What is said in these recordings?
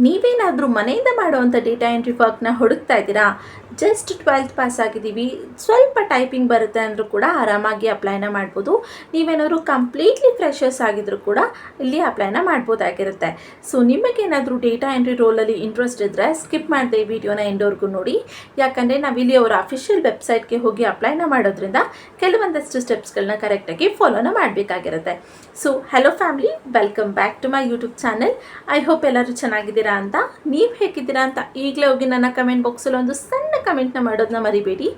ನೀವೇನಾದರೂ ಮನೆಯಿಂದ ಮಾಡುವಂಥ ಡೇಟಾ ಎಂಟ್ರಿ ವರ್ಕ್ನ ಹುಡುಕ್ತಾ ಇದ್ದೀರಾ? ಜಸ್ಟ್ 12th ಪಾಸ್ ಆಗಿದ್ದೀವಿ, ಸ್ವಲ್ಪ ಟೈಪಿಂಗ್ ಬರುತ್ತೆ ಅಂದರೂ ಕೂಡ ಆರಾಮಾಗಿ ಅಪ್ಲೈನ ಮಾಡ್ಬೋದು. ನೀವೇನಾದರೂ ಕಂಪ್ಲೀಟ್ಲಿ ಫ್ರೆಷರ್ಸ್ ಆಗಿದ್ದರೂ ಕೂಡ ಇಲ್ಲಿ ಅಪ್ಲೈನ ಮಾಡ್ಬೋದಾಗಿರುತ್ತೆ. ಸೊ ನಿಮಗೇನಾದರೂ ಡೇಟಾ ಎಂಟ್ರಿ ರೋಲಲ್ಲಿ ಇಂಟ್ರೆಸ್ಟ್ ಇದ್ದರೆ ಸ್ಕಿಪ್ ಮಾಡದೆ ಈ ವಿಡಿಯೋನ ಎಂಡವರೆಗೂ ನೋಡಿ. ಯಾಕಂದರೆ ನಾವಿಲ್ಲಿ ಅವರ ಅಫಿಷಿಯಲ್ ವೆಬ್ಸೈಟ್ಗೆ ಹೋಗಿ ಅಪ್ಲೈನ ಮಾಡೋದ್ರಿಂದ ಕೆಲವೊಂದಷ್ಟು ಸ್ಟೆಪ್ಸ್ಗಳನ್ನ ಕರೆಕ್ಟಾಗಿ ಫಾಲೋನ ಮಾಡಬೇಕಾಗಿರುತ್ತೆ. So hello family, welcome back to my YouTube channel. I hope ಎಲ್ಲರೂ ಚೆನ್ನಾಗಿದ್ದೀರಾ ಅಂತ. ನೀವು ಹೇಗಿದ್ದೀರಾ ಅಂತ ಈಗಲೇ ಹೋಗಿ ನನ್ನ ಕಮೆಂಟ್ ಬಾಕ್ಸಲ್ಲಿ ಒಂದು ಸಣ್ಣ ಕಮೆಂಟ್ನ ಮಾಡೋದನ್ನ ಮರಿಬೇಡಿ.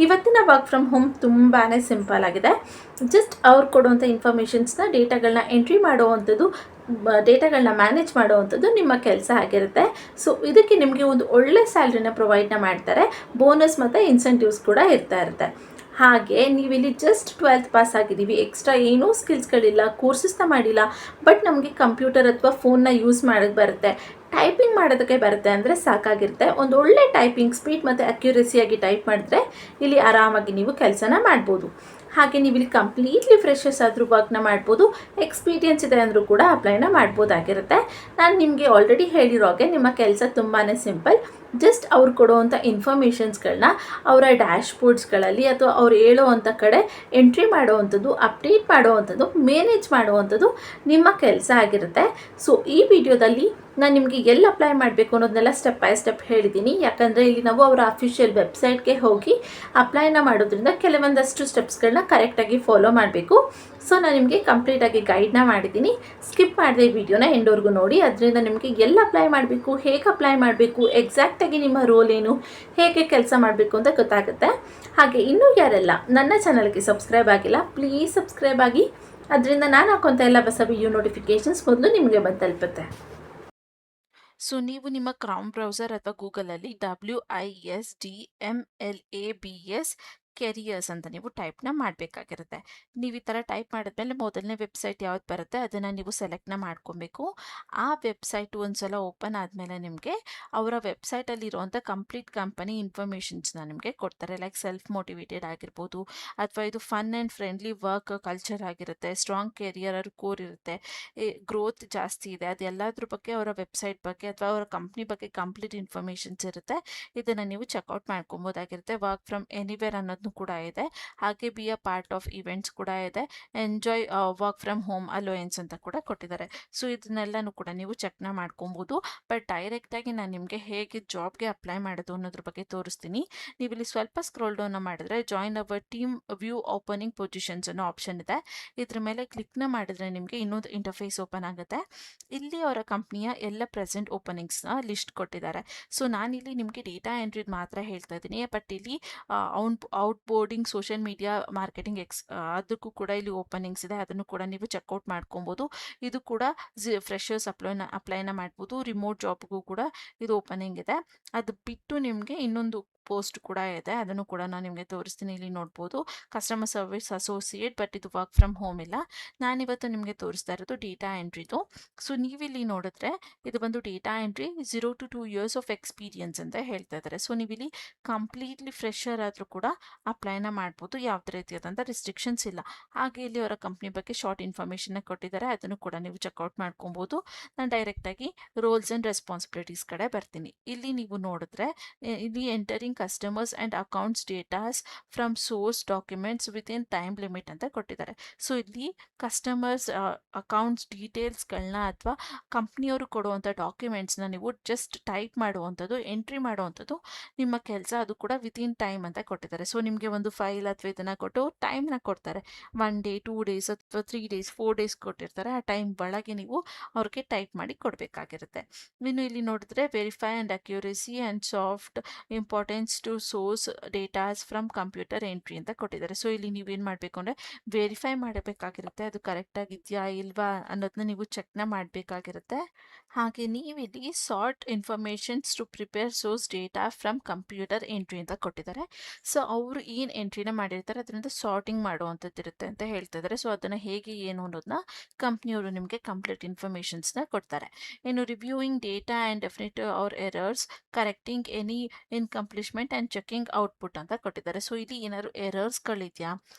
ಇವತ್ತಿನ ವರ್ಕ್ ಫ್ರಮ್ ಹೋಮ್ ತುಂಬಾ ಸಿಂಪಲ್ ಆಗಿದೆ. ಜಸ್ಟ್ ಅವ್ರು ಕೊಡುವಂಥ ಇನ್ಫಾರ್ಮೇಷನ್ಸ್ನ ಡೇಟಾಗಳನ್ನ ಎಂಟ್ರಿ ಮಾಡುವಂಥದ್ದು, ಡೇಟಾಗಳನ್ನ ಮ್ಯಾನೇಜ್ ಮಾಡುವಂಥದ್ದು ನಿಮ್ಮ ಕೆಲಸ ಆಗಿರುತ್ತೆ. ಸೊ ಇದಕ್ಕೆ ನಿಮಗೆ ಒಂದು ಒಳ್ಳೆ ಸ್ಯಾಲ್ರಿನ ಪ್ರೊವೈಡ್ನ ಮಾಡ್ತಾರೆ. ಬೋನಸ್ ಮತ್ತು ಇನ್ಸೆಂಟಿವ್ಸ್ ಕೂಡ ಇರ್ತಾ ಇರುತ್ತೆ. ಹಾಗೆ ನೀವಿಲ್ಲಿ ಜಸ್ಟ್ 12th ಪಾಸ್ ಆಗಿದ್ದೀವಿ, ಎಕ್ಸ್ಟ್ರಾ ಏನೂ ಸ್ಕಿಲ್ಸ್ಗಳಿಲ್ಲ, ಕೋರ್ಸಸ್ನ ಮಾಡಿಲ್ಲ, ಬಟ್ ನಮಗೆ ಕಂಪ್ಯೂಟರ್ ಅಥವಾ ಫೋನ್ನ ಯೂಸ್ ಮಾಡೋಕ್ಕೆ ಬರುತ್ತೆ, ಟೈಪಿಂಗ್ ಮಾಡೋದಕ್ಕೆ ಬರುತ್ತೆ ಅಂದರೆ ಸಾಕಾಗಿರುತ್ತೆ. ಒಂದು ಒಳ್ಳೆ ಟೈಪಿಂಗ್ ಸ್ಪೀಡ್ ಮತ್ತು ಅಕ್ಯುರೇಸಿಯಾಗಿ ಟೈಪ್ ಮಾಡಿದ್ರೆ ಇಲ್ಲಿ ಆರಾಮಾಗಿ ನೀವು ಕೆಲಸನ ಮಾಡ್ಬೋದು. ಹಾಗೆ ನೀವು ಇಲ್ಲಿ ಕಂಪ್ಲೀಟ್ಲಿ ಫ್ರೆಷರ್ಸ್ ಆದರೂ ವರ್ಕ್ನ ಮಾಡ್ಬೋದು. ಎಕ್ಸ್ಪೀರಿಯನ್ಸ್ ಇದೆ ಅಂದರೂ ಕೂಡ ಅಪ್ಲೈನ ಮಾಡ್ಬೋದಾಗಿರುತ್ತೆ. ನಾನು ನಿಮಗೆ ಆಲ್ರೆಡಿ ಹೇಳಿರೋ ಹಾಗೆ ನಿಮ್ಮ ಕೆಲಸ ತುಂಬಾ ಸಿಂಪಲ್. ಜಸ್ಟ್ ಅವ್ರು ಕೊಡುವಂಥ ಇನ್ಫಾರ್ಮೇಷನ್ಸ್ಗಳನ್ನ ಅವರ ಡ್ಯಾಶ್ಬೋರ್ಡ್ಸ್ಗಳಲ್ಲಿ ಅಥವಾ ಅವ್ರು ಹೇಳುವಂಥ ಕಡೆ ಎಂಟ್ರಿ ಮಾಡುವಂಥದ್ದು, ಅಪ್ಡೇಟ್ ಮಾಡುವಂಥದ್ದು, ಮ್ಯಾನೇಜ್ ಮಾಡುವಂಥದ್ದು ನಿಮ್ಮ ಕೆಲಸ ಆಗಿರುತ್ತೆ. ಸೊ ಈ ವಿಡಿಯೋದಲ್ಲಿ ನಾನು ನಿಮಗೆ ಎಲ್ಲಿ ಅಪ್ಲೈ ಮಾಡಬೇಕು ಅನ್ನೋದನ್ನೆಲ್ಲ ಸ್ಟೆಪ್ ಬೈ ಸ್ಟೆಪ್ ಹೇಳಿದ್ದೀನಿ. ಯಾಕಂದರೆ ಇಲ್ಲಿ ನಾವು ಅವರ ಅಫಿಷಿಯಲ್ ವೆಬ್ಸೈಟ್ಗೆ ಹೋಗಿ ಅಪ್ಲೈನ ಮಾಡೋದ್ರಿಂದ ಕೆಲವೊಂದಷ್ಟು ಸ್ಟೆಪ್ಸ್ಗಳನ್ನ ಕರೆಕ್ಟಾಗಿ ಫಾಲೋ ಮಾಡಬೇಕು. ಸೊ ನಾನು ನಿಮಗೆ ಕಂಪ್ಲೀಟಾಗಿ ಗೈಡ್ನ ಮಾಡಿದ್ದೀನಿ. ಸ್ಕಿಪ್ ಮಾಡಿದೆ ಈ ವಿಡಿಯೋನ ಎಂಡವರೆಗೂ ನೋಡಿ. ಅದರಿಂದ ನಿಮಗೆ ಎಲ್ಲಿ ಅಪ್ಲೈ ಮಾಡಬೇಕು, ಹೇಗೆ ಅಪ್ಲೈ ಮಾಡಬೇಕು, ಎಕ್ಸಾಕ್ಟಾಗಿ ನಿಮ್ಮ ರೋಲ್ ಏನು, ಹೇಗೆ ಕೆಲಸ ಮಾಡಬೇಕು ಅಂತ ಗೊತ್ತಾಗುತ್ತೆ. ಹಾಗೆ ಇನ್ನೂ ಯಾರೆಲ್ಲ ನನ್ನ ಚಾನಲ್ಗೆ ಸಬ್ಸ್ಕ್ರೈಬ್ ಆಗಿಲ್ಲ, ಪ್ಲೀಸ್ ಸಬ್ಸ್ಕ್ರೈಬ್ ಆಗಿ. ಅದರಿಂದ ನಾನು ಹಾಕೋಂಥ ಎಲ್ಲ ಹೊಸ ವಿಡಿಯೋ ನೋಟಿಫಿಕೇಷನ್ಸ್ ಮೊದಲು ನಿಮಗೆ ಬಂದು ತಲುಪುತ್ತೆ. ಸೊ ನೀವು ನಿಮ್ಮ ಕ್ರೌನ್ ಬ್ರೌಸರ್ ಅಥವಾ ಗೂಗಲಲ್ಲಿ WISDMLABS ಕೆರಿಯರ್ಸ್ ಅಂತ ನೀವು ಟೈಪ್ನ ಮಾಡಬೇಕಾಗಿರುತ್ತೆ. ನೀವು ಈ ಥರ ಟೈಪ್ ಮಾಡಿದ್ಮೇಲೆ ಮೊದಲನೇ ವೆಬ್ಸೈಟ್ ಯಾವ್ದು ಬರುತ್ತೆ ಅದನ್ನು ನೀವು ಸೆಲೆಕ್ಟ್ನ ಮಾಡ್ಕೊಬೇಕು. ಆ ವೆಬ್ಸೈಟು ಒಂದು ಸಲ ಓಪನ್ ಆದಮೇಲೆ ನಿಮಗೆ ಅವರ ವೆಬ್ಸೈಟಲ್ಲಿರುವಂಥ ಕಂಪ್ಲೀಟ್ ಕಂಪನಿ ಇನ್ಫಾರ್ಮೇಷನ್ಸ್ನ ನಿಮಗೆ ಕೊಡ್ತಾರೆ. ಲೈಕ್ ಸೆಲ್ಫ್ ಮೋಟಿವೇಟೆಡ್ ಆಗಿರ್ಬೋದು, ಅಥವಾ ಇದು fun and friendly work culture ಆಗಿರುತ್ತೆ, ಸ್ಟ್ರಾಂಗ್ ಕೆರಿಯರ್ ಕೋರ್ ಇರುತ್ತೆ, ಗ್ರೋತ್ ಜಾಸ್ತಿ ಇದೆ, ಅದೆಲ್ಲದ್ರ ಬಗ್ಗೆ ಅವರ ವೆಬ್ಸೈಟ್ ಬಗ್ಗೆ ಅಥವಾ ಅವರ ಕಂಪ್ನಿ ಬಗ್ಗೆ ಕಂಪ್ಲೀಟ್ ಇನ್ಫಾರ್ಮೇಷನ್ಸ್ ಇರುತ್ತೆ. ಇದನ್ನು ನೀವು ಚೆಕ್ಔಟ್ ಮಾಡ್ಕೊಬೋದಾಗಿರುತ್ತೆ. ವರ್ಕ್ ಫ್ರಮ್ ಎನಿವೇರ್ ಅನ್ನೋದು ಕೂಡ ಇದೆ. ಹಾಗೆ be a part of events ಕೂಡ ಇದೆ. Enjoy work from home allowance ಅಂತ ಕೂಡ ಕೊಟ್ಟಿದ್ದಾರೆ. ಸೊ ಇದನ್ನೆಲ್ಲನೂ ಕೂಡ ನೀವು ಚೆಕ್ನ ಮಾಡ್ಕೊಬೋದು. ಬಟ್ ಡೈರೆಕ್ಟಾಗಿ ನಾನು ನಿಮಗೆ ಹೇಗೆ ಜಾಬ್ಗೆ ಅಪ್ಲೈ ಮಾಡೋದು ಅನ್ನೋದ್ರ ಬಗ್ಗೆ ತೋರಿಸ್ತೀನಿ. ನೀವು ಇಲ್ಲಿ ಸ್ವಲ್ಪ ಸ್ಕ್ರೋಲ್ ಡೌನ್ ಮಾಡಿದ್ರೆ join our team view opening positions ಅನ್ನೋ ಆಪ್ಷನ್ ಇದೆ. ಇದ್ರ ಮೇಲೆ ಕ್ಲಿಕ್ನ ಮಾಡಿದ್ರೆ ನಿಮಗೆ ಇನ್ನೊಂದು ಇಂಟರ್ಫೇಸ್ ಓಪನ್ ಆಗುತ್ತೆ. ಇಲ್ಲಿ ಅವರ ಕಂಪ್ನಿಯ ಎಲ್ಲ ಪ್ರೆಸೆಂಟ್ ಓಪನಿಂಗ್ಸ್ನ ಲಿಸ್ಟ್ ಕೊಟ್ಟಿದ್ದಾರೆ. ಸೊ ನಾನಿಲ್ಲಿ ನಿಮಗೆ ಡೇಟಾ ಎಂಟ್ರಿದ್ ಮಾತ್ರ ಹೇಳ್ತಾ ಇದ್ದೀನಿ. ಬಟ್ ಇಲ್ಲಿ ಔಟ್ಬೋರ್ಡಿಂಗ್, ಸೋಷಿಯಲ್ ಮೀಡಿಯಾ ಮಾರ್ಕೆಟಿಂಗ್ ಅದಕ್ಕೂ ಕೂಡ ಇಲ್ಲಿ ಓಪನಿಂಗ್ಸ್ ಇದೆ. ಅದನ್ನು ಕೂಡ ನೀವು ಚೆಕ್ಔಟ್ ಮಾಡ್ಕೊಬೋದು. ಇದು ಕೂಡ ಫ್ರೆಷರ್ಸ್ ಅಪ್ಲೈನ ಮಾಡ್ಬೋದು. ರಿಮೋಟ್ ಜಾಬ್ಗೂ ಕೂಡ ಇದು ಓಪನಿಂಗ್ ಇದೆ. ಅದು ಬಿಟ್ಟು ನಿಮಗೆ ಇನ್ನೊಂದು ಪೋಸ್ಟ್ ಕೂಡ ಇದೆ, ಅದನ್ನು ಕೂಡ ನಾನು ನಿಮಗೆ ತೋರಿಸ್ತೀನಿ. ಇಲ್ಲಿ ನೋಡ್ಬೋದು ಕಸ್ಟಮರ್ ಸರ್ವಿಸ್ ಅಸೋಸಿಯೇಟ್, ಬಟ್ ಇದು ವರ್ಕ್ ಫ್ರಮ್ ಹೋಮ್ ಇಲ್ಲ. ನಾನಿವತ್ತು ನಿಮಗೆ ತೋರಿಸ್ತಾ ಇರೋದು ಡೇಟಾ ಎಂಟ್ರಿದು. ಸೊ ನೀವಿಲ್ಲಿ ನೋಡಿದ್ರೆ ಇದು ಬಂದು data entry 0 to 2 years of experience ಅಂತ ಹೇಳ್ತಾ ಇದ್ದಾರೆ. ಸೊ ನೀವಿಲ್ಲಿ ಕಂಪ್ಲೀಟ್ಲಿ ಫ್ರೆಷರ್ ಆದರೂ ಕೂಡ ಅಪ್ಲೈನ ಮಾಡ್ಬೋದು, ಯಾವುದೇ ರೀತಿಯಾದಂಥ ರಿಸ್ಟ್ರಿಕ್ಷನ್ಸ್ ಇಲ್ಲ. ಹಾಗೆ ಇಲ್ಲಿ ಅವರ ಕಂಪ್ನಿ ಬಗ್ಗೆ ಶಾರ್ಟ್ ಇನ್ಫಾರ್ಮೇಷನ್ನ ಕೊಟ್ಟಿದ್ದಾರೆ, ಅದನ್ನು ಕೂಡ ನೀವು ಚೆಕ್ಔಟ್ ಮಾಡ್ಕೊಬೋದು. ನಾನು ಡೈರೆಕ್ಟಾಗಿ ರೋಲ್ಸ್ ಆ್ಯಂಡ್ ರೆಸ್ಪಾನ್ಸಿಬಿಲಿಟೀಸ್ ಕಡೆ ಬರ್ತೀನಿ. ಇಲ್ಲಿ ನೀವು ನೋಡಿದ್ರೆ ಇಲ್ಲಿ entering customers and accounts datas from source documents with in time limit ಅಂತ ಕೊಟ್ಟಿದ್ದಾರೆ. ಸೊ ಇಲ್ಲಿ ಕಸ್ಟಮರ್ಸ್ ಅಕೌಂಟ್ಸ್ ಡೀಟೇಲ್ಸ್ಗಳನ್ನ ಅಥವಾ ಕಂಪ್ನಿಯವರು ಕೊಡುವಂಥ ಡಾಕ್ಯುಮೆಂಟ್ಸ್ನ ನೀವು ಜಸ್ಟ್ ಟೈಪ್ ಮಾಡುವಂಥದ್ದು, ಎಂಟ್ರಿ ಮಾಡುವಂಥದ್ದು ನಿಮ್ಮ ಕೆಲಸ. ಅದು ಕೂಡ ವಿತಿನ್ ಟೈಮ್ ಅಂತ ಕೊಟ್ಟಿದ್ದಾರೆ. ಸೊ ನಿಮಗೆ ಒಂದು ಫೈಲ್ ಅಥವಾ ಇದನ್ನು ಕೊಟ್ಟು ಟೈಮ್ನ ಕೊಡ್ತಾರೆ. 1 day 2 days ಅಥವಾ 3 days 4 days ಕೊಟ್ಟಿರ್ತಾರೆ. ಆ ಟೈಮ್ ಒಳಗೆ ನೀವು ಅವ್ರಿಗೆ ಟೈಪ್ ಮಾಡಿ ಕೊಡಬೇಕಾಗಿರುತ್ತೆ. ಇನ್ನು ಇಲ್ಲಿ ನೋಡಿದ್ರೆ verify and accuracy and soft importance to source datas from computer entry ಅಂತ ಕೊಟ್ಟಿದ್ದಾರೆ. ಸೊ ಇಲ್ಲಿ ನೀವೇನು ಮಾಡಬೇಕು ಅಂದರೆ ವೆರಿಫೈ ಮಾಡಬೇಕಾಗಿರುತ್ತೆ, ಅದು ಕರೆಕ್ಟಾಗಿದೆಯಾ ಇಲ್ವಾ ಅನ್ನೋದನ್ನ ನೀವು ಚೆಕ್ನ ಮಾಡಬೇಕಾಗಿರುತ್ತೆ. ಹಾಗೆ ನೀವಿಲ್ಲಿ sort informations to prepare source data from computer entry ಅಂತ ಕೊಟ್ಟಿದ್ದಾರೆ. ಸೊ ಅವರು ಏನು ಎಂಟ್ರಿನ ಮಾಡಿರ್ತಾರೆ ಅದರಿಂದ ಸಾರ್ಟಿಂಗ್ ಮಾಡುವಂಥದ್ದು ಇರುತ್ತೆ ಅಂತ ಹೇಳ್ತಾ ಇದ್ದಾರೆ. ಸೊ ಅದನ್ನು ಹೇಗೆ ಏನು ಅನ್ನೋದನ್ನ ಕಂಪ್ನಿಯವರು ನಿಮಗೆ ಕಂಪ್ಲೀಟ್ ಇನ್ಫಾರ್ಮೇಷನ್ಸ್ನ ಕೊಡ್ತಾರೆ. ಇನ್ನು reviewing data and definite or errors, correcting any incomplete acknowledgement and checking output ಅಂತ ಕೊಟ್ಟಿದ್ದಾರೆ. ಸೊ ಇಲ್ಲಿ ಏನಾದ್ರು ಎರರ್ಸ್ಗಳಿದೆಯಾ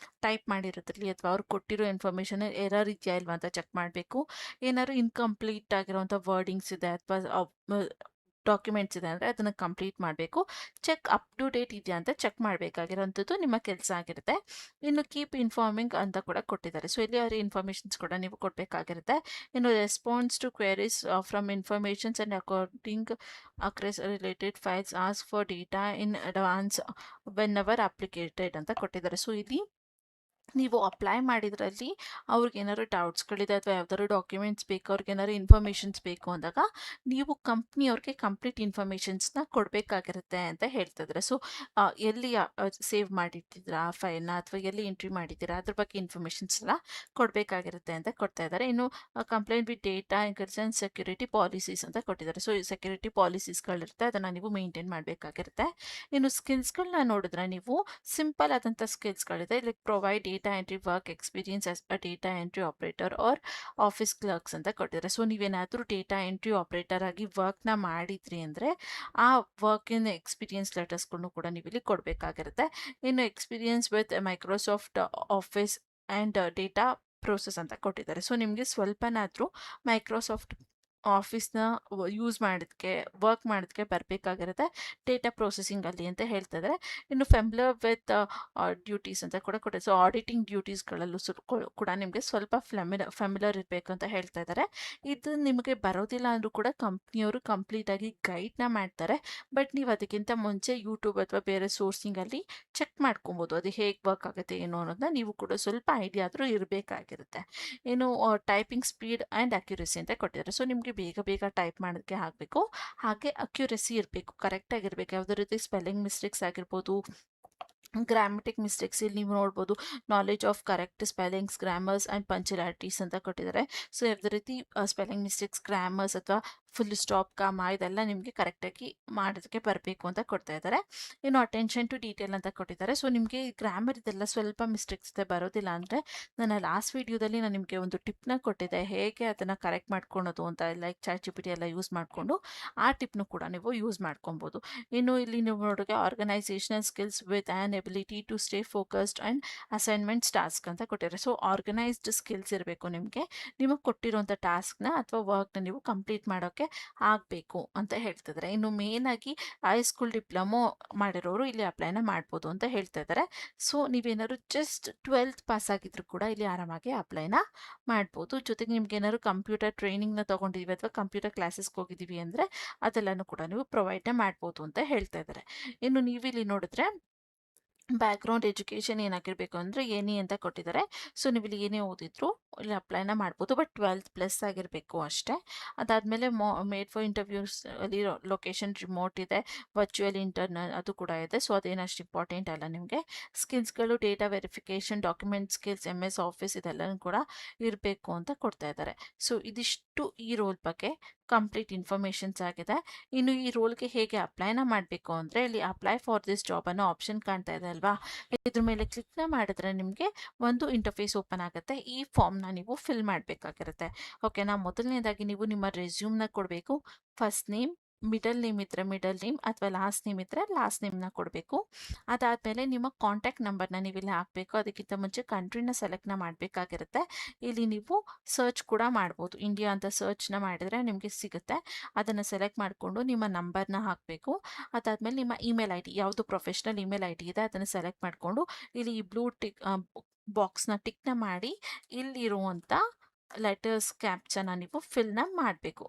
ಟೈಪ್ ಮಾಡಿರೋದ್ರಲ್ಲಿ, ಅಥವಾ ಅವ್ರು ಕೊಟ್ಟಿರೋ ಇನ್ಫಾರ್ಮೇಷನ್ ಎರರ್ ಇದೆಯಾ ಇಲ್ವಾ ಅಂತ ಚೆಕ್ ಮಾಡಬೇಕು. ಏನಾದ್ರು ಇನ್ಕಂಪ್ಲೀಟ್ ಆಗಿರೋಂಥ ವರ್ಡಿಂಗ್ಸ್ ಇದೆ ಅಥವಾ ಡಾಕ್ಯುಮೆಂಟ್ಸ್ ಇದೆ ಅಂದರೆ ಅದನ್ನು ಕಂಪ್ಲೀಟ್ ಮಾಡಬೇಕು. ಚೆಕ್ ಅಪ್ ಟು ಡೇಟ್ ಇದೆಯಾ ಅಂತ ಚೆಕ್ ಮಾಡಬೇಕಾಗಿರೋಂಥದ್ದು ನಿಮ್ಮ ಕೆಲಸ ಆಗಿರುತ್ತೆ. ಇನ್ನು ಕೀಪ್ ಇನ್ಫಾರ್ಮಿಂಗ್ ಅಂತ ಕೂಡ ಕೊಟ್ಟಿದ್ದಾರೆ. ಸೊ ಇಲ್ಲಿ ಅವರ ಇನ್ಫಾರ್ಮೇಷನ್ಸ್ ಕೂಡ ನೀವು ಕೊಡಬೇಕಾಗಿರುತ್ತೆ. ಇನ್ನು response to queries from informations and according across related files ask for data in advance whenever applicated ಅಂತ ಕೊಟ್ಟಿದ್ದಾರೆ. ಸೊ ಇಲ್ಲಿ ನೀವು ಅಪ್ಲೈ ಮಾಡಿದ್ರಲ್ಲಿ ಅವ್ರಿಗೆ ಏನಾದ್ರು ಡೌಟ್ಸ್ಗಳಿದೆ ಅಥವಾ ಯಾವ್ದಾದ್ರು ಡಾಕ್ಯುಮೆಂಟ್ಸ್ ಬೇಕು, ಅವ್ರಿಗೆ ಏನಾದ್ರು ಇನ್ಫಾರ್ಮೇಷನ್ಸ್ ಬೇಕು ಅಂದಾಗ ನೀವು ಕಂಪ್ನಿಯವ್ರಿಗೆ ಕಂಪ್ಲೀಟ್ ಇನ್ಫಾರ್ಮೇಷನ್ಸ್ನ ಕೊಡಬೇಕಾಗಿರುತ್ತೆ ಅಂತ ಹೇಳ್ತಿದ್ರೆ. ಸೊ ಎಲ್ಲಿ ಸೇವ್ ಮಾಡಿಟ್ಟಿದ್ದೀರಾ ಆ ಫೈಲ್ನ ಅಥವಾ ಎಲ್ಲಿ ಎಂಟ್ರಿ ಮಾಡಿದ್ದೀರಾ ಅದ್ರ ಬಗ್ಗೆ ಇನ್ಫಾರ್ಮೇಷನ್ಸ್ ಎಲ್ಲ ಕೊಡಬೇಕಾಗಿರುತ್ತೆ ಅಂತ ಕೊಡ್ತಾ ಇದ್ದಾರೆ. ಇನ್ನು complaint with data incursion security policies ಅಂತ ಕೊಟ್ಟಿದ್ದಾರೆ. ಸೊ ಸೆಕ್ಯೂರಿಟಿ ಪಾಲಿಸೀಸ್ಗಳಿರುತ್ತೆ, ಅದನ್ನು ನೀವು ಮೇಂಟೈನ್ ಮಾಡಬೇಕಾಗಿರುತ್ತೆ. ಇನ್ನು ಸ್ಕಿಲ್ಸ್ಗಳನ್ನ ನೋಡಿದ್ರೆ ನೀವು ಸಿಂಪಲ್ ಆದಂಥ ಸ್ಕಿಲ್ಸ್ಗಳಿದೆ, like provide data entry work experience as a data entry operator or office clerks ಅಂತ ಕೊಟ್ಟಿದ್ದಾರೆ. ಸೊ ನೀವೇನಾದರೂ ಡೇಟಾ ಎಂಟ್ರಿ ಆಪರೇಟರ್ ಆಗಿ ವರ್ಕ್ನ ಮಾಡಿದ್ರಿ ಅಂದರೆ ಆ ವರ್ಕಿನ ಎಕ್ಸ್ಪೀರಿಯನ್ಸ್ ಲೆಟರ್ಸ್ಗಳನ್ನು ಕೂಡ ನೀವು ಇಲ್ಲಿ ಕೊಡಬೇಕಾಗಿರುತ್ತೆ. ಇನ್ನು experience with Microsoft office and data process ಅಂತ ಕೊಟ್ಟಿದ್ದಾರೆ. ಸೊ ನಿಮಗೆ ಸ್ವಲ್ಪನಾದರೂ ಮೈಕ್ರೋಸಾಫ್ಟ್ ಆಫೀಸ್ನ ಯೂಸ್ ಮಾಡೋದಕ್ಕೆ ವರ್ಕ್ ಮಾಡೋದಕ್ಕೆ ಬರಬೇಕಾಗಿರುತ್ತೆ ಡೇಟಾ ಪ್ರೊಸೆಸಿಂಗಲ್ಲಿ ಅಂತ ಹೇಳ್ತಾ ಇದ್ದಾರೆ. ಇನ್ನು ಫೆಮ್ಲರ್ ವಿತ್ ಡ್ಯೂಟೀಸ್ ಅಂತ ಕೂಡ ಕೊಟ್ಟಿದ್ದಾರೆ. ಸೊ ಆಡಿಟಿಂಗ್ ಡ್ಯೂಟೀಸ್ಗಳಲ್ಲೂ ಕೂಡ ನಿಮಗೆ ಸ್ವಲ್ಪ ಫೆಮಿಲರ್ ಇರಬೇಕು ಅಂತ ಹೇಳ್ತಾ ಇದ್ದಾರೆ. ಇದು ನಿಮಗೆ ಬರೋದಿಲ್ಲ ಅಂದರೂ ಕೂಡ ಕಂಪ್ನಿಯವರು ಕಂಪ್ಲೀಟಾಗಿ ಗೈಡ್ನ ಮಾಡ್ತಾರೆ. ಬಟ್ ನೀವು ಅದಕ್ಕಿಂತ ಮುಂಚೆ ಯೂಟ್ಯೂಬ್ ಅಥವಾ ಬೇರೆ ಸೋರ್ಸಿಂಗಲ್ಲಿ ಚೆಕ್ ಮಾಡ್ಕೊಬೋದು, ಅದು ಹೇಗೆ ವರ್ಕ್ ಆಗುತ್ತೆ ಏನು ಅನ್ನೋದನ್ನ ನೀವು ಕೂಡ ಸ್ವಲ್ಪ ಐಡಿಯಾ ಆದರೂ ಇರಬೇಕಾಗಿರುತ್ತೆ. ಏನು ಟೈಪಿಂಗ್ ಸ್ಪೀಡ್ ಆ್ಯಂಡ್ ಅಕ್ಯುರಸಿ ಅಂತ ಕೊಟ್ಟಿದ್ದಾರೆ. ಸೊ ನಿಮಗೆ ಬೇಗ ಬೇಗ ಟೈಪ್ ಮಾಡೋದಕ್ಕೆ ಆಗಬೇಕು, ಹಾಗೆ ಅಕ್ಯುರಸಿ ಇರಬೇಕು, ಕರೆಕ್ಟಾಗಿರಬೇಕು. ಯಾವುದೇ ರೀತಿ ಸ್ಪೆಲ್ಲಿಂಗ್ ಮಿಸ್ಟೇಕ್ಸ್ ಆಗಿರ್ಬೋದು, ಗ್ರಾಮೆಟಿಕ್ ಮಿಸ್ಟೇಕ್ಸ್ ಇಲ್ಲಿ ನೀವು ನೋಡ್ಬೋದು. Knowledge of correct spellings, grammars and punctualities ಅಂತ ಕೊಟ್ಟಿದ್ದಾರೆ. ಸೊ ಯಾವುದೇ ರೀತಿ ಸ್ಪೆಲ್ಲಿಂಗ್ ಮಿಸ್ಟೇಕ್ಸ್, ಗ್ರಾಮರ್ಸ್ ಅಥವಾ ಫುಲ್ ಸ್ಟಾಪ್, ಕಾಮ ಇದೆಲ್ಲ ನಿಮಗೆ ಕರೆಕ್ಟಾಗಿ ಮಾಡೋದಕ್ಕೆ ಬರಬೇಕು ಅಂತ ಕೊಡ್ತಾ ಇದ್ದಾರೆ. ಇನ್ನು ಅಟೆನ್ಷನ್ ಟು ಡೀಟೇಲ್ ಅಂತ ಕೊಟ್ಟಿದ್ದಾರೆ. ಸೊ ನಿಮಗೆ ಗ್ರಾಮರ್ ಇದೆಲ್ಲ ಸ್ವಲ್ಪ ಮಿಸ್ಟೇಕ್ಸ್ ಇದೆ, ಬರೋದಿಲ್ಲ ಅಂದರೆ ನನ್ನ ಲಾಸ್ಟ್ ವೀಡಿಯೋದಲ್ಲಿ ನಾನು ನಿಮಗೆ ಒಂದು ಟಿಪ್ನ ಕೊಟ್ಟಿದ್ದೆ, ಹೇಗೆ ಅದನ್ನು ಕರೆಕ್ಟ್ ಮಾಡ್ಕೊಳೋದು ಅಂತ, ಲೈಕ್ ಚಾಟ್ ಎಲ್ಲ ಯೂಸ್ ಮಾಡಿಕೊಂಡು ಆ ಟಿಪ್ನು ಕೂಡ ನೀವು ಯೂಸ್ ಮಾಡ್ಕೊಬೋದು. ಇನ್ನು ಇಲ್ಲಿ ನೀವು ನೋಡೋಕೆ organisational skills with an ability to stay focused and assignments task ಅಂತ ಕೊಟ್ಟಿದ್ದಾರೆ. ಸೊ ಆರ್ಗನೈಸ್ಡ್ ಸ್ಕಿಲ್ಸ್ ಇರಬೇಕು ನಿಮಗೆ ಕೊಟ್ಟಿರುವಂಥ ಟಾಸ್ಕ್ನ ಅಥವಾ ವರ್ಕ್ನ ನೀವು ಕಂಪ್ಲೀಟ್ ಮಾಡೋಕ್ಕೆ ಆಗಬೇಕು ಅಂತ ಹೇಳ್ತಿದ್ದಾರೆ. ಇನ್ನು ಮೇನ್ ಆಗಿ ಹೈಸ್ಕೂಲ್ ಡಿಪ್ಲೊಮೊ ಮಾಡಿರೋರು ಇಲ್ಲಿ ಅಪ್ಲೈನ ಮಾಡ್ಬೋದು ಅಂತ ಹೇಳ್ತಾ ಇದ್ದಾರೆ. ಸೊ ನೀವೇನಾದ್ರು ಜಸ್ಟ್ 12th ಪಾಸ್ ಆಗಿದ್ರು ಕೂಡ ಇಲ್ಲಿ ಆರಾಮಾಗಿ ಅಪ್ಲೈನ ಮಾಡ್ಬೋದು. ಜೊತೆಗೆ ನಿಮ್ಗೆ ಏನಾದ್ರು ಕಂಪ್ಯೂಟರ್ ಟ್ರೈನಿಂಗ್ನ ತೊಗೊಂಡಿದ್ದೀವಿ ಅಥವಾ ಕಂಪ್ಯೂಟರ್ ಕ್ಲಾಸಸ್ಗೆ ಹೋಗಿದ್ದೀವಿ ಅಂದರೆ ಅದೆಲ್ಲನೂ ಕೂಡ ನೀವು ಪ್ರೊವೈಡ್ನ ಮಾಡ್ಬೋದು ಅಂತ ಹೇಳ್ತಾ ಇದ್ದಾರೆ. ಇನ್ನು ನೀವಿಲ್ಲಿ ನೋಡಿದ್ರೆ ಬ್ಯಾಕ್ಗ್ರೌಂಡ್ ಎಜುಕೇಷನ್ ಏನಾಗಿರಬೇಕು ಅಂದರೆ ಏನಿ ಅಂತ ಕೊಟ್ಟಿದ್ದಾರೆ. ಸೊ ನೀವು ಇಲ್ಲಿ ಏನೇ ಓದಿದ್ರು ಇಲ್ಲಿ ಅಪ್ಲೈನ ಮಾಡ್ಬೋದು, ಬಟ್ 12+ ಆಗಿರಬೇಕು ಅಷ್ಟೇ. ಅದಾದಮೇಲೆ ಮೇಡ್ ಫಾರ್ ಇಂಟರ್ವ್ಯೂಸ್ ಅಲ್ಲಿ ಲೊಕೇಶನ್ ರಿಮೋಟ್ ಇದೆ, ವರ್ಚುವಲ್ ಇಂಟರ್ನಲ್ ಅದು ಕೂಡ ಇದೆ. ಸೊ ಅದೇನಷ್ಟು ಇಂಪಾರ್ಟೆಂಟ್ ಅಲ್ಲ ನಿಮಗೆ. ಸ್ಕಿಲ್ಸ್ಗಳು data verification, document skills, MS office ಇದೆಲ್ಲನೂ ಕೂಡ ಇರಬೇಕು ಅಂತ ಕೊಡ್ತಾ ಇದ್ದಾರೆ. ಸೊ ಇದಿಷ್ಟು ಈ ರೋಲ್ ಬಗ್ಗೆ ಕಂಪ್ಲೀಟ್ ಇನ್ಫಾರ್ಮೇಷನ್ಸ್ ಆಗಿದೆ. ಇನ್ನು ಈ ರೋಲ್ಗೆ ಹೇಗೆ ಅಪ್ಲೈನ ಮಾಡಬೇಕು ಅಂದರೆ ಇಲ್ಲಿ ಅಪ್ಲೈ ಫಾರ್ ದಿಸ್ ಜಾಬ್ ಅನ್ನೋ ಆಪ್ಷನ್ ಕಾಣ್ತಾ ಇದೆ ಅಲ್ವಾ, ಇದ್ರ ಮೇಲೆ ಕ್ಲಿಕ್ನ ಮಾಡಿದ್ರೆ ನಿಮಗೆ ಒಂದು ಇಂಟರ್ಫೇಸ್ ಓಪನ್ ಆಗುತ್ತೆ. ಈ ಫಾರ್ಮ್ನ ನೀವು ಫಿಲ್ ಮಾಡಬೇಕಾಗಿರುತ್ತೆ. ಓಕೆನಾ. ಮೊದಲನೇದಾಗಿ ನೀವು ನಿಮ್ಮ ರೆಸ್ಯೂಮ್ನ ಕೊಡಬೇಕು. ಫಸ್ಟ್ ನೇಮ್, ಮಿಡಲ್ ನೇಮ್ ಇದ್ದರೆ ಮಿಡಲ್ ನೇಮ್ ಅಥವಾ ಲಾಸ್ಟ್ ನೇಮ್ ಇದ್ದರೆ ಲಾಸ್ಟ್ ನೇಮ್ನ ಕೊಡಬೇಕು. ಅದಾದಮೇಲೆ ನಿಮ್ಮ ಕಾಂಟ್ಯಾಕ್ಟ್ ನಂಬರ್ನ ನೀವು ಇಲ್ಲಿ ಹಾಕಬೇಕು. ಅದಕ್ಕಿಂತ ಮುಂಚೆ ಕಂಟ್ರಿನ ಸೆಲೆಕ್ಟ್ನ ಮಾಡಬೇಕಾಗಿರುತ್ತೆ. ಇಲ್ಲಿ ನೀವು ಸರ್ಚ್ ಕೂಡ ಮಾಡ್ಬೋದು, ಇಂಡಿಯಾ ಅಂತ ಸರ್ಚ್ನ ಮಾಡಿದರೆ ನಿಮಗೆ ಸಿಗುತ್ತೆ. ಅದನ್ನು ಸೆಲೆಕ್ಟ್ ಮಾಡಿಕೊಂಡು ನಿಮ್ಮ ನಂಬರ್ನ ಹಾಕಬೇಕು. ಅದಾದಮೇಲೆ ನಿಮ್ಮ ಇಮೇಲ್ ID, ಯಾವುದು ಪ್ರೊಫೆಷ್ನಲ್ ಇಮೇಲ್ ID ಇದೆ ಅದನ್ನು ಸೆಲೆಕ್ಟ್ ಮಾಡಿಕೊಂಡು ಇಲ್ಲಿ ಈ ಬ್ಲೂ ಟಿಕ್ ಬಾಕ್ಸ್ನ ಟಿಕ್ನ ಮಾಡಿ ಇಲ್ಲಿರುವಂಥ ಲೆಟರ್ಸ್ ಕ್ಯಾಪ್ಚನ ನೀವು ಫಿಲ್ನ ಮಾಡಬೇಕು.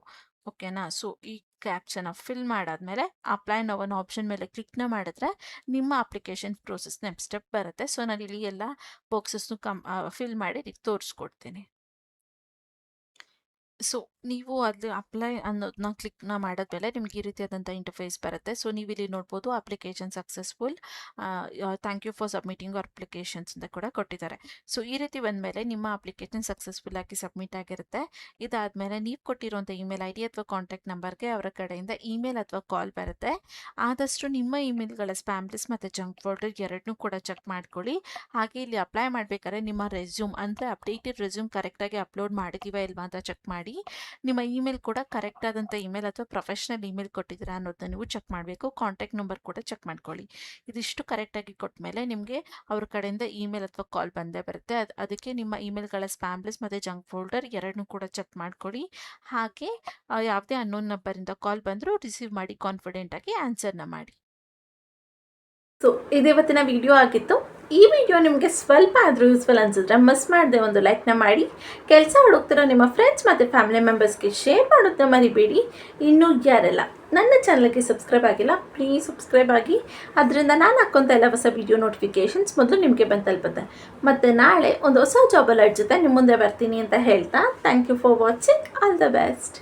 ಓಕೆನಾ. ಸೊ ಈ ಕ್ಯಾಪ್ಚನ ಫಿಲ್ ಮಾಡಾದ್ಮೇಲೆ ಅಪ್ಲೈ ನೌ ಅನ್ನೋ ಆಪ್ಷನ್ ಮೇಲೆ ಕ್ಲಿಕ್ನ ಮಾಡಿದ್ರೆ ನಿಮ್ಮ ಅಪ್ಲಿಕೇಶನ್ ಪ್ರೋಸೆಸ್ ನೆಕ್ಸ್ಟ್ ಸ್ಟೆಪ್ ಬರುತ್ತೆ. ಸೊ ನಾನು ಇಲ್ಲಿ ಎಲ್ಲ ಬಾಕ್ಸಸ್ನು ಫಿಲ್ ಮಾಡಿ ತೋರಿಸ್ಕೊಡ್ತೀನಿ. ಸೊ ನೀವು ಅದು ಅಪ್ಲೈ ಅನ್ನೋದನ್ನ ಕ್ಲಿಕ್ನ ಮಾಡಿದ್ಮೇಲೆ ನಿಮ್ಗೆ ಈ ರೀತಿಯಾದಂಥ ಇಂಟರ್ಫೇಸ್ ಬರುತ್ತೆ. ಸೊ ನೀವು ಇಲ್ಲಿ ನೋಡ್ಬೋದು application successful, thank you for submitting your applications ಅಂತ ಕೂಡ ಕೊಟ್ಟಿದ್ದಾರೆ. ಸೊ ಈ ರೀತಿ ಬಂದಮೇಲೆ ನಿಮ್ಮ ಅಪ್ಲಿಕೇಶನ್ ಸಕ್ಸಸ್ಫುಲ್ ಆಗಿ ಸಬ್ಮಿಟ್ ಆಗಿರುತ್ತೆ. ಇದಾದಮೇಲೆ ನೀವು ಕೊಟ್ಟಿರುವಂಥ ಇಮೇಲ್ ID ಅಥವಾ ಕಾಂಟ್ಯಾಕ್ಟ್ ನಂಬರ್ಗೆ ಅವರ ಕಡೆಯಿಂದ ಇಮೇಲ್ ಅಥವಾ ಕಾಲ್ ಬರುತ್ತೆ. ಆದಷ್ಟು ನಿಮ್ಮ ಇಮೇಲ್ಗಳ ಸ್ಪ್ಯಾಮ್ ಲಿಸ್ಟ್ ಮತ್ತು ಜಂಕ್ ಫೋಲ್ಡರ್ ಎರಡನ್ನೂ ಕೂಡ ಚೆಕ್ ಮಾಡ್ಕೊಳ್ಳಿ. ಹಾಗೆ ಇಲ್ಲಿ ಅಪ್ಲೈ ಮಾಡಬೇಕಾದ್ರೆ ನಿಮ್ಮ ರೆಸ್ಯೂಮ್ ಅಂದರೆ ಅಪ್ಡೇಟೆಡ್ ರೆಸ್ಯೂಮ್ ಕರೆಕ್ಟಾಗಿ ಅಪ್ಲೋಡ್ ಮಾಡಿದ್ದೀವಾ ಇಲ್ವಾ ಅಂತ ಚೆಕ್ ಮಾಡಿ. ನಿಮ್ಮ ಇಮೇಲ್ ಕೂಡ ಕರೆಕ್ಟ್ ಆದಂಥ ಇಮೇಲ್ ಅಥವಾ ಪ್ರೊಫೆಷ್ನಲ್ ಇಮೇಲ್ ಕೊಟ್ಟಿದ್ದೀರಾ ಅನ್ನೋದನ್ನ ನೀವು ಚೆಕ್ ಮಾಡಬೇಕು. ಕಾಂಟ್ಯಾಕ್ಟ್ ನಂಬರ್ ಕೂಡ ಚೆಕ್ ಮಾಡ್ಕೊಳ್ಳಿ. ಇದಿಷ್ಟು ಕರೆಕ್ಟಾಗಿ ಕೊಟ್ಟಮೇಲೆ ನಿಮಗೆ ಅವ್ರ ಕಡೆಯಿಂದ ಇಮೇಲ್ ಅಥವಾ ಕಾಲ್ ಬಂದೇ ಬರುತ್ತೆ. ಅದಕ್ಕೆ ನಿಮ್ಮ ಇಮೇಲ್ಗಳ ಸ್ಪ್ಯಾಮ್ ಲಿಸ್ಟ್ ಮತ್ತು ಜಂಕ್ ಫೋಲ್ಡರ್ ಎರಡನ್ನೂ ಕೂಡ ಚೆಕ್ ಮಾಡ್ಕೊಳ್ಳಿ. ಹಾಗೆ ಯಾವುದೇ ಅನ್ನೋನ್ ನಂಬರಿಂದ ಕಾಲ್ ಬಂದರೂ ರಿಸೀವ್ ಮಾಡಿ ಕಾನ್ಫಿಡೆಂಟಾಗಿ ಆನ್ಸರ್ನ ಮಾಡಿ. ಸೊ ಇವತ್ತಿನ ವಿಡಿಯೋ ಆಗಿತ್ತು. ಈ ವಿಡಿಯೋ ನಿಮಗೆ ಸ್ವಲ್ಪ ಆದರೂ ಯೂಸ್ಫುಲ್ ಅನಿಸಿದ್ರೆ ಮಿಸ್ ಮಾಡದೆ ಒಂದು ಲೈಕ್ನ ಮಾಡಿ, ಕೆಲಸ ಹುಡುಕ್ತಿರೋ ನಿಮ್ಮ ಫ್ರೆಂಡ್ಸ್ ಮತ್ತು ಫ್ಯಾಮಿಲಿ ಮೆಂಬರ್ಸ್ಗೆ ಶೇರ್ ಮಾಡೋದನ್ನ ಮರಿಬೇಡಿ. ಇನ್ನೂ ಯಾರೆಲ್ಲ ನನ್ನ ಚಾನಲ್ಗೆ ಸಬ್ಸ್ಕ್ರೈಬ್ ಆಗಿಲ್ಲ, ಪ್ಲೀಸ್ ಸಬ್ಸ್ಕ್ರೈಬ್ ಆಗಿ. ಅದರಿಂದ ನಾನು ಹಾಕ್ಕೊಂತ ಎಲ್ಲ ಹೊಸ ವಿಡಿಯೋ ನೋಟಿಫಿಕೇಷನ್ಸ್ ಮೊದಲು ನಿಮಗೆ ಬಂದು ತಲುಪುತ್ತೆ. ಮತ್ತು ನಾಳೆ ಒಂದು ಹೊಸ ಜಾಬ್ ಅಲರ್ಟ್ ಜೊತೆ ನಿಮ್ಮ ಮುಂದೆ ಬರ್ತೀನಿ ಅಂತ ಹೇಳ್ತಾ, thank you for watching. All the best.